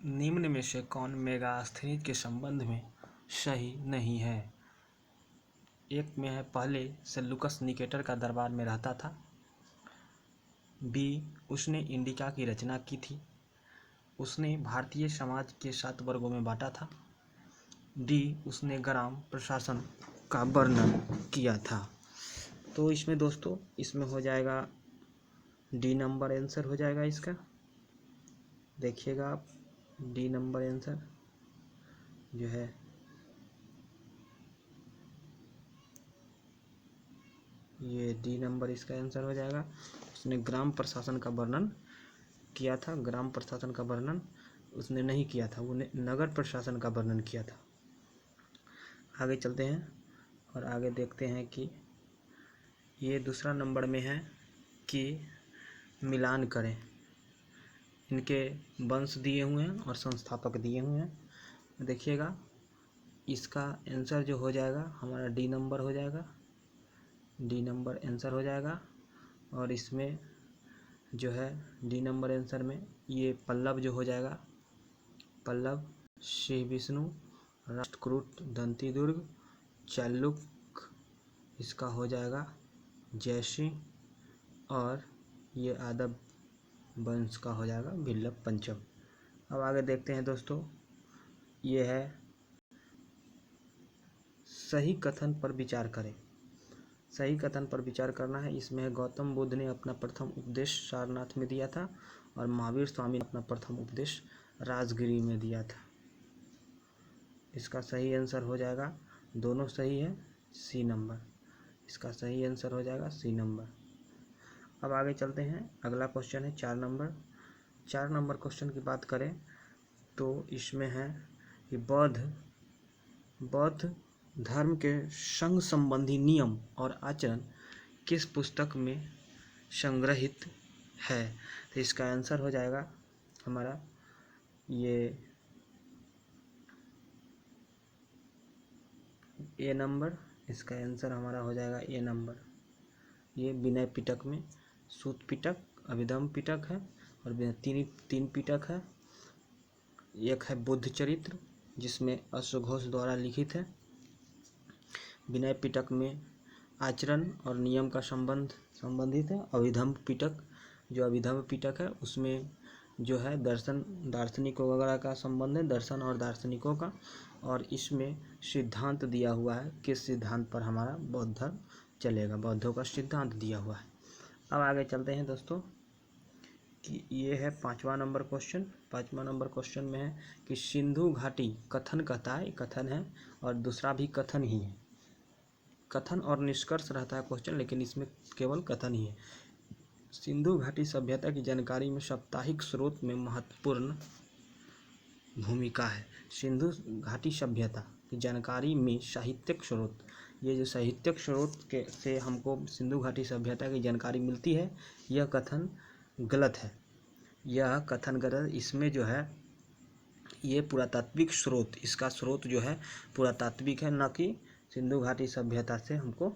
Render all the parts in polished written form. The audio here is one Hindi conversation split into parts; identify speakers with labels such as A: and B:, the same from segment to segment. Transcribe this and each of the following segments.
A: निम्न में से कौन मेगास्थनीज के संबंध में सही नहीं है? एक में है, पहले सेल्यूकस निकेटर का दरबार में रहता था। बी, उसने इंडिका की रचना की थी। उसने भारतीय समाज के 7 वर्गों में बांटा था। डी, उसने ग्राम प्रशासन का वर्णन किया था। तो इसमें दोस्तों इसमें हो जाएगा डी नंबर आंसर हो जाएगा इसका। देखिएगा आप, डी नंबर आंसर जो है ये डी नंबर इसका आंसर हो जाएगा। उसने ग्राम प्रशासन का वर्णन किया था। ग्राम प्रशासन का वर्णन उसने नहीं किया था, वो नगर प्रशासन का वर्णन किया था। आगे चलते हैं और आगे देखते हैं कि ये दूसरा नंबर में है कि मिलान करें। इनके वंश दिए हुए हैं और संस्थापक दिए हुए हैं। देखिएगा इसका आंसर जो हो जाएगा हमारा डी नंबर हो जाएगा। डी नंबर आंसर हो जाएगा। और इसमें जो है डी नंबर आंसर में ये पल्लव जो हो जाएगा, पल्लव, श्री विष्णु, राष्ट्रकूट, दंतीदुर्ग, चालुक्य, इसका हो जाएगा जयसिंह, और ये यादव वंश का हो जाएगा भिल्लभ पंचम। अब आगे देखते हैं दोस्तों, ये है सही कथन पर विचार करें। सही कथन पर विचार करना है। इसमें है, गौतम बुद्ध ने अपना प्रथम उपदेश सारनाथ में दिया था और महावीर स्वामी ने अपना प्रथम उपदेश राजगिरी में दिया था। इसका सही आंसर हो जाएगा, दोनों सही है, सी नंबर। इसका सही आंसर हो जाएगा सी नंबर। अब आगे चलते हैं, अगला क्वेश्चन है 4 नंबर। 4 नंबर क्वेश्चन की बात करें तो इसमें है कि बौद्ध धर्म के संघ संबंधी नियम और आचरण किस पुस्तक में संग्रहित है? तो इसका आंसर हो जाएगा हमारा ये ए नंबर। इसका आंसर हमारा हो जाएगा ए नंबर। ये विनय पिटक में, सूत पिटक, अभिधम पिटक है और तीन पिटक है। एक है बुद्ध चरित्र जिसमें अश्वघोष द्वारा लिखित है। विनय पिटक में आचरण और नियम का संबंधित है। अभिधम पिटक, जो अभिधम पिटक है उसमें जो है दार्शनिकों वगैरह का संबंध है, दर्शन और दार्शनिकों का। और इसमें सिद्धांत दिया हुआ है, किस सिद्धांत पर हमारा बौद्ध धर्म चलेगा, बौद्धों का सिद्धांत दिया हुआ है। अब आगे चलते हैं दोस्तों कि ये है 5वां नंबर क्वेश्चन। 5वां नंबर क्वेश्चन में है कि सिंधु घाटी कथन कहता है, कथन है और दूसरा भी कथन ही है। कथन और निष्कर्ष रहता है क्वेश्चन, लेकिन इसमें केवल कथन ही है। सिंधु घाटी सभ्यता की जानकारी में साप्ताहिक स्रोत में महत्वपूर्ण भूमिका है। सिंधु घाटी सभ्यता की जानकारी में साहित्यिक स्रोत, ये जो साहित्यिक स्रोत के से हमको सिंधु घाटी सभ्यता की जानकारी मिलती है, यह कथन गलत है। यह कथन गलत। इसमें जो है ये पुरातात्विक स्रोत, इसका स्रोत जो है पुरातात्विक है, न कि सिंधु घाटी सभ्यता से हमको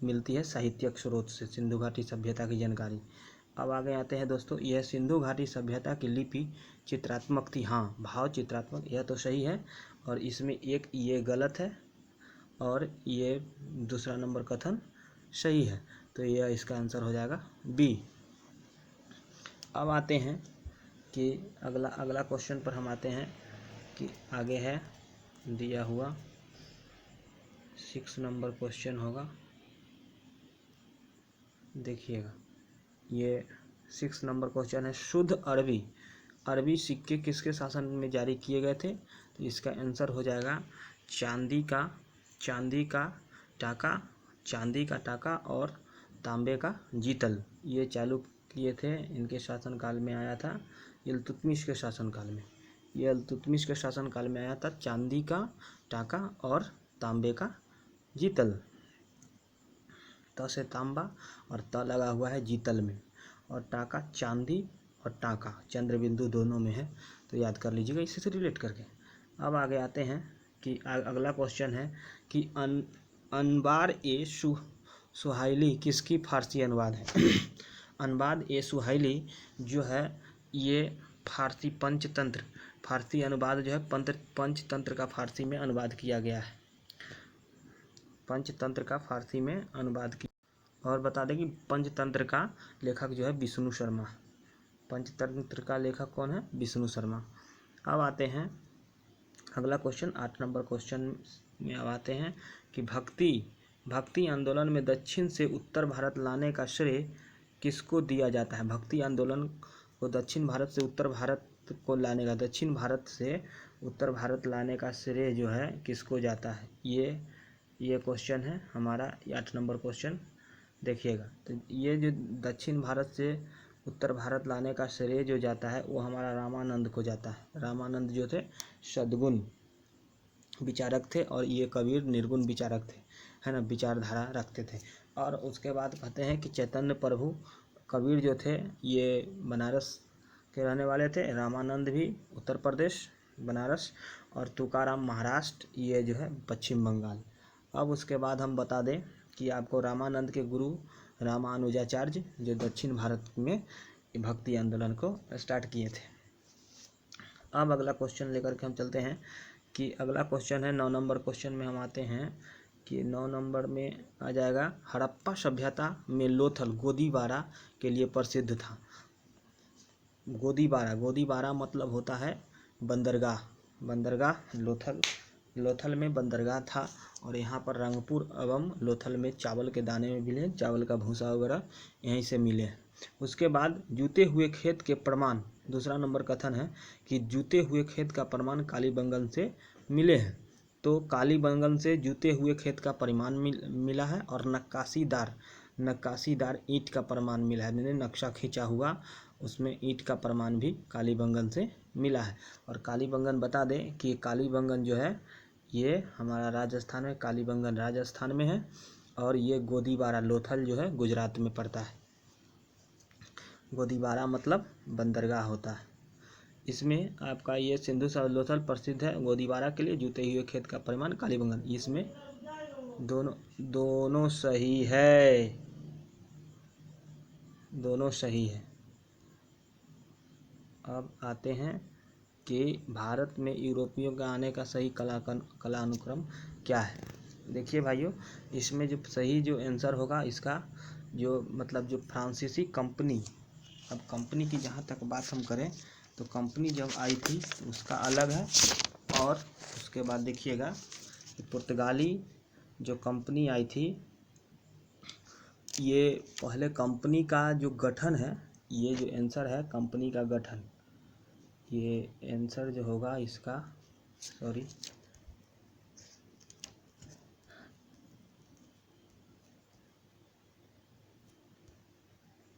A: मिलती है साहित्यिक स्रोत से सिंधु घाटी सभ्यता की जानकारी। अब आगे आते हैं दोस्तों, यह सिंधु घाटी सभ्यता की लिपि चित्रात्मक थी। हाँ, भाव चित्रात्मक, यह तो सही है। और इसमें एक ये गलत है और ये दूसरा नंबर कथन सही है। तो यह इसका आंसर हो जाएगा बी। अब आते हैं कि अगला क्वेश्चन पर हम आते हैं कि आगे है दिया हुआ 6 नंबर क्वेश्चन होगा। देखिएगा ये 6 नंबर क्वेश्चन है, शुद्ध अरबी सिक्के किसके शासन में जारी किए गए थे? तो इसका आंसर हो जाएगा चांदी का टाका और तांबे का जीतल। ये चालुक्य थे, इनके शासनकाल में आया था। इल्तुतमिश के शासनकाल में, ये इल्तुतमिश के शासनकाल में आया था। चांदी का टाका और तांबे का जीतल। त से तांबा और त लगा हुआ है जीतल में, और टाका चांदी और टाका चंद्र बिंदु दोनों में है, तो याद कर लीजिएगा इसी से रिलेट करके। अब आगे आते हैं कि अगला क्वेश्चन है कि अनबार ए सुहाइली किसकी फारसी अनुवाद है? अनबार ए सुहाइली जो है ये फारसी पंचतंत्र फारसी अनुवाद जो है पंचतंत्र का फारसी में अनुवाद किया गया है। पंचतंत्र का फारसी में अनुवाद किया। और बता दें कि पंचतंत्र का लेखक जो है विष्णु शर्मा। पंचतंत्र का लेखक कौन है? विष्णु शर्मा। अब आते हैं अगला क्वेश्चन, 8 नंबर क्वेश्चन में अब आते हैं कि भक्ति आंदोलन में दक्षिण से उत्तर भारत लाने का श्रेय किसको दिया जाता है? भक्ति आंदोलन को दक्षिण भारत से उत्तर भारत को लाने का, दक्षिण भारत से उत्तर भारत लाने का श्रेय जो है किसको जाता है? ये क्वेश्चन है हमारा 8 नंबर क्वेश्चन। देखिएगा, तो ये जो दक्षिण भारत से उत्तर भारत लाने का श्रेय जो जाता है वो हमारा रामानंद को जाता है। रामानंद जो थे सद्गुण विचारक थे और ये कबीर निर्गुण विचारक थे, है ना, विचारधारा रखते थे। और उसके बाद कहते हैं कि चैतन्य प्रभु कबीर जो थे ये बनारस के रहने वाले थे, रामानंद भी उत्तर प्रदेश बनारस, और तुकाराम महाराष्ट्र, ये जो है पश्चिम बंगाल। अब उसके बाद हम बता दें कि आपको रामानंद के गुरु रामानुजाचार्य जो दक्षिण भारत में भक्ति आंदोलन को स्टार्ट किए थे। अब अगला क्वेश्चन लेकर के हम चलते हैं कि अगला क्वेश्चन है 9 नंबर क्वेश्चन में हम आते हैं कि 9 नंबर में आ जाएगा हड़प्पा सभ्यता में लोथल गोदीबारा के लिए प्रसिद्ध था। गोदीबारा मतलब होता है बंदरगाह। लोथल में बंदरगाह था और यहाँ पर रंगपुर एवं लोथल में चावल के दाने में मिले, चावल का भूसा वगैरह यहीं से मिले। उसके बाद जूते हुए खेत के प्रमाण, दूसरा नंबर कथन है कि जूते हुए खेत का प्रमाण कालीबंगन से मिले हैं। तो कालीबंगन से जूते हुए खेत का परिमाण मिला है और नक्काशीदार ईंट का प्रमाण मिला है, मैंने नक्शा खींचा हुआ उसमें ईंट का प्रमाण भी कालीबंगन से मिला है। और कालीबंगन बता दें कि कालीबंगन जो है ये हमारा राजस्थान में, कालीबंगन राजस्थान में है और ये गोदीबारा लोथल जो है गुजरात में पड़ता है। गोदीबारा मतलब बंदरगाह होता है। इसमें आपका ये सिंधु सरोवर लोथल प्रसिद्ध है गोदीबारा के लिए, जूते हुए खेत का परिमाण कालीबंगन। इसमें दोनों सही है, दोनों सही है। अब आते हैं कि भारत में यूरोपियों के आने का सही कला अनुक्रम क्या है। देखिए भाइयों, इसमें जो सही जो आंसर होगा इसका जो मतलब जो फ्रांसीसी कंपनी, अब कंपनी की जहाँ तक बात हम करें तो कंपनी जब आई थी तो उसका अलग है। और उसके बाद देखिएगा कि पुर्तगाली जो कंपनी आई थी, ये पहले कंपनी का जो गठन है, ये जो आंसर है कंपनी का गठन, ये आंसर जो होगा इसका, सॉरी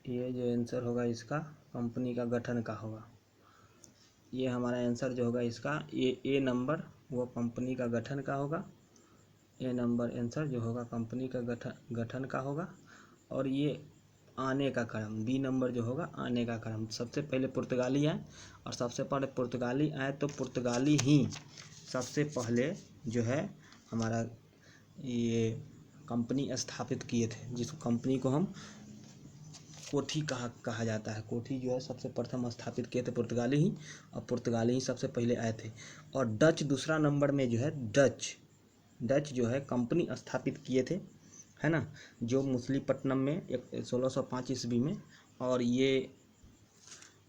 A: ये जो आंसर होगा इसका कंपनी का गठन का होगा। ये हमारा आंसर जो होगा इसका ए नंबर वो कंपनी का गठन का होगा। ए नंबर आंसर जो होगा कंपनी का गठन का होगा। और ये आने का क्रम, बी नंबर जो होगा आने का क्रम, सबसे पहले पुर्तगाली आए और सबसे पहले पुर्तगाली आए तो पुर्तगाली ही सबसे पहले जो है हमारा ये कंपनी स्थापित किए थे, जिस कंपनी को हम कोठी कहा जाता है। कोठी जो है सबसे प्रथम स्थापित किए थे पुर्तगाली ही, और पुर्तगाली ही सबसे पहले आए थे। और डच दूसरा नंबर में जो है डच जो है कंपनी स्थापित किए थे, है ना, जो मछलीपट्टनम में 1605 ईस्वी में। और ये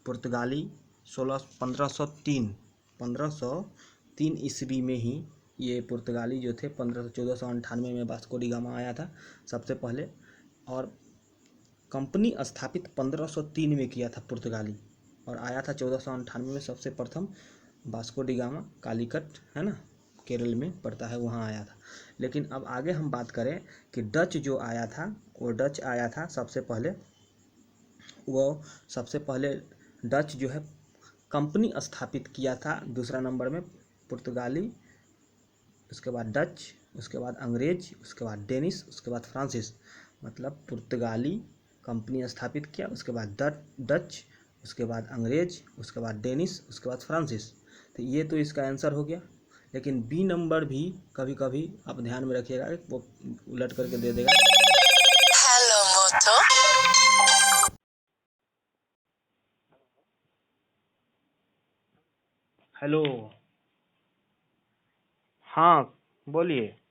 A: पुर्तगाली 1503 ईस्वी में ही ये पुर्तगाली जो थे 1498 में वास्को डी गामा आया था सबसे पहले। और कंपनी स्थापित 1503 में किया था पुर्तगाली और आया था 1498 में सबसे प्रथम वास्को डी गामा, कालीकट, है ना, केरल में पड़ता है, वहाँ आया था। लेकिन अब आगे हम बात करें कि डच जो आया था वो डच आया था सबसे पहले, वो सबसे पहले डच जो है कंपनी स्थापित किया था दूसरा नंबर में पुर्तगाली, उसके बाद डच, उसके बाद अंग्रेज, उसके बाद डेनिश, उसके बाद फ्रांसीस। मतलब पुर्तगाली कंपनी स्थापित किया, उसके बाद डच, उसके बाद अंग्रेज, उसके बाद डेनिश, उसके बाद फ्रांसीस। तो ये तो इसका आंसर हो गया। लेकिन बी नंबर भी कभी कभी आप ध्यान में रखिएगा, वो उलट करके दे देगा। हेलो मोटो, हेलो। हाँ, बोलिए।